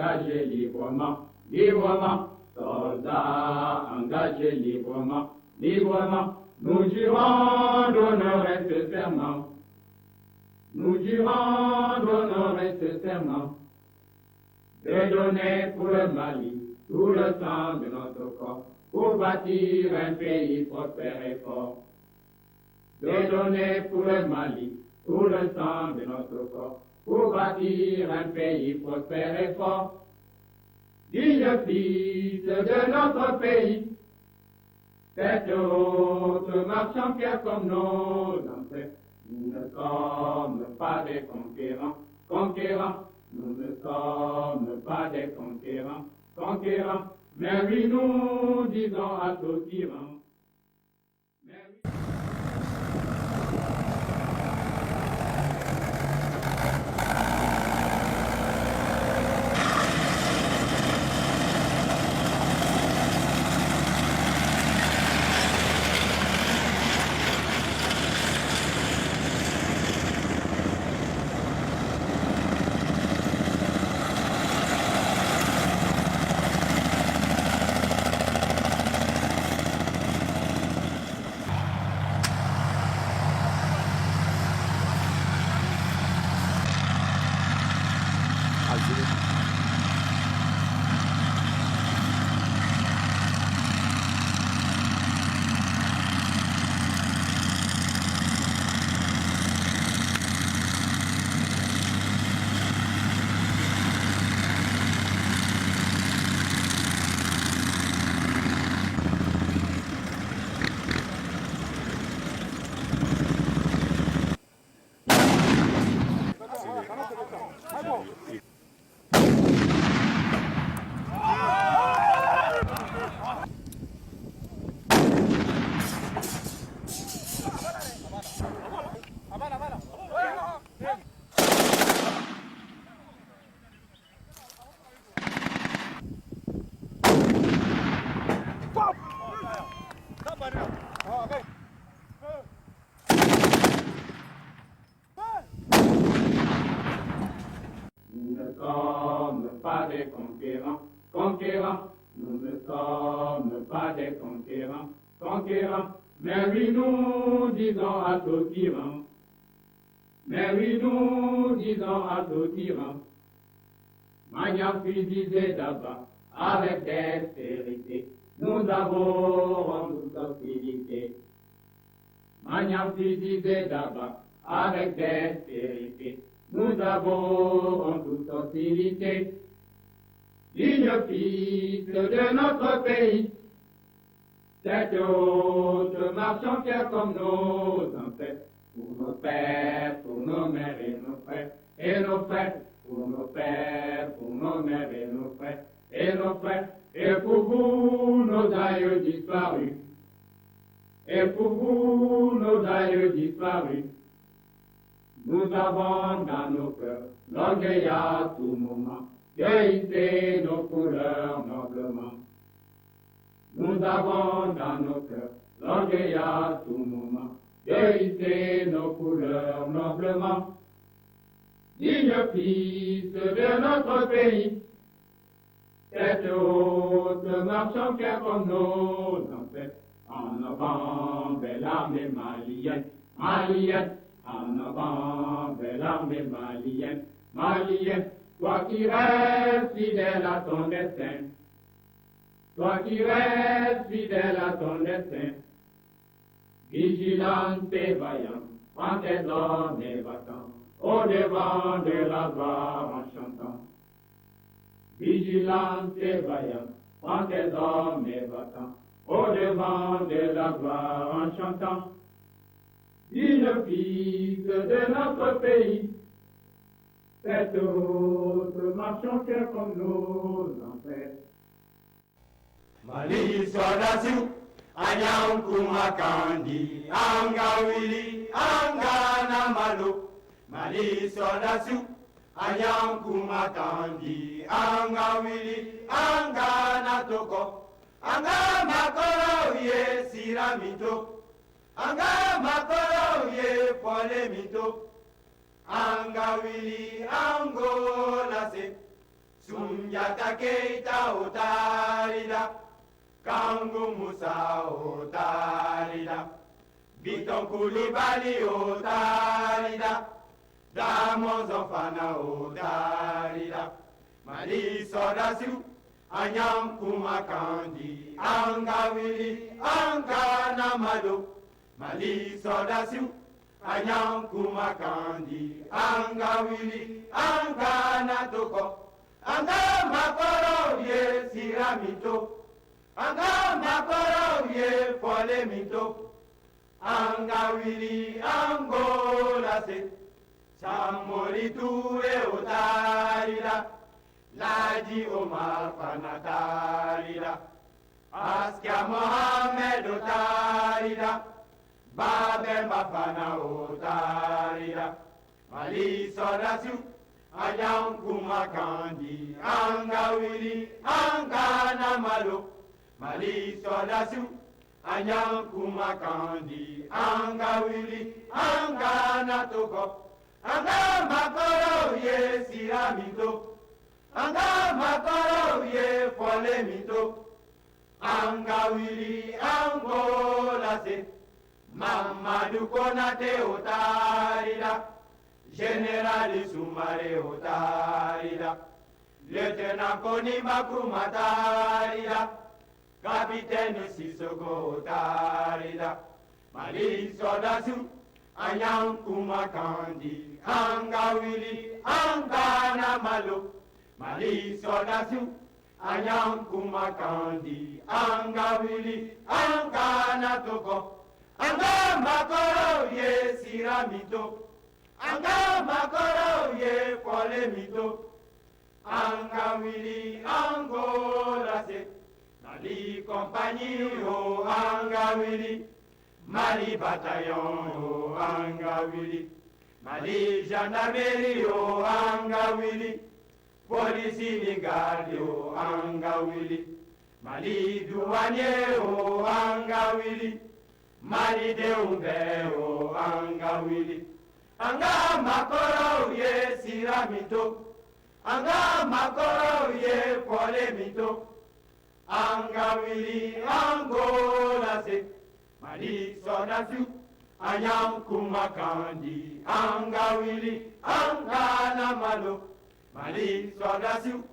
engagés librement, librement, soldats engagés librement, librement, nous jurons d'honorer ce serment. Nous jurons d'honorer ce serment, de donner pour le Mali tout le sang de notre corps, pour bâtir un pays prospère et fort. De donner pour le Mali tout le sang de notre corps, pour bâtir un pays prospère et fort. Digne fils de notre pays, cette haute marchant fière comme nos ancêtres, nous ne sommes pas des conquérants, conquérants, nous ne sommes pas des conquérants, conquérants, mais oui, nous disons à tous tyrans. Nous ne sommes pas des conquérants, conquérants, nous ne sommes pas des conquérants, conquérants, mais oui, nous disons à tous tyrans, mais oui, nous disons à tous tyrans. Magnafi disait d'abord, avec dextérité, nous avons rendu hostilité. Magnafi disait d'abord, avec dextérité, nous avons en toute hostilité. Digne fils de notre pays, cette haute marchant fière comme nos ancêtres, pour nos pères, pour nos mères et nos frères, et nos frères, pour nos pères, pour nos mères et nos frères, et nos frères, et pour vous, nos aïeux disparus, et pour vous, nos aïeux disparus. Nous avons dans nos cœurs l'orgueil à tout moment de hisser nos couleurs noblement. Nous avons dans nos cœurs l'orgueil à tout moment de hisser nos couleurs noblement. Digne fils de notre pays, cette haute marchant fière comme nos ancêtres, en avant de l'armée malienne, malienne. En avant de l'armée malienne, malienne, toi qui restes fidèle à ton destin, toi qui restes fidèle à ton destin, vigilante et vaillant, prends tes hommes et va-t'en, au devant de la gloire en chantant. Vigilante et vaillant, prends tes hommes et va-t'en, au devant de la gloire en chantant. Digne fils de notre pays, cette haute marchant fière comme nos ancêtres. Mali Sodasiu, Anyankuma Kandi, Angawili, Angana Malo. Mali Sodasiu, Anyankuma Kandi, Angawili, Angana Toko. Anga Makoro ye Siramito. Anga makoro ye polemito, anga wili angola se, Sunjata Keita Otarida, Kangu Musa Otarida, Biton Koulibaly Otarida, Damos Ofana Otarida, Mali Sodasiu, Anyam Kumakandi, Anga Willy, Anga Namado, Mali Sodasiu, Anyam Kumakandi, Anga Willy, Anga Natoko, Anga Makoro ye Siramito, Anga Makoro ye Polemito, Anga Willy, Angola se, Samori Ture Otarida, Laji Omar Panatarida, Askia Mohamed Otarida, Babe Bafana Otarida, Mali Sodasiu, Anyam Kumakandi, Anga Willy, Anga Namalo, Mali Sodasiu, Anyam Kumakandi, Anga Willy, Anga Natoko, Anga Makoro ye Siramito, Anga Makoro ye Polemito, Anga Willy, Angola se, Mamadou Konate Otarida, Général Soumare Otarida, Lieutenant Koni Makruma Otarida, Capitaine Sissoko Otarida, Mali Sodasiu, Anyam Kumakandi, Anga Willy, Anga Namalo, Mali Sodasiu, Anyam Kumakandi, Anga Willy, Anga Natoko, Anga Makoro ye Siramito, Anga Makoro ye Polemito, Anga Willy, Angola se, Mali Compagnie o Anga Willy, Mali Bataillon o Anga Willy, Mali Gendarmerie o Anga Willy, Police Sénégal o Anga Willy, Mali Douanier o Anga Willy, Mali Deumbe o Anga Willy, Anga Makoro ye Siramito, Anga Makoro ye Polemito, Anga Willy, Angola se, Mali Sodasiu, Anyam Kumakandi, Anga Willy, Anga Namalo, Mali Sodasiu,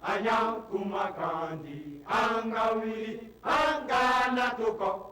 Anyam Kumakandi, Anga Willy, Anga Natoko,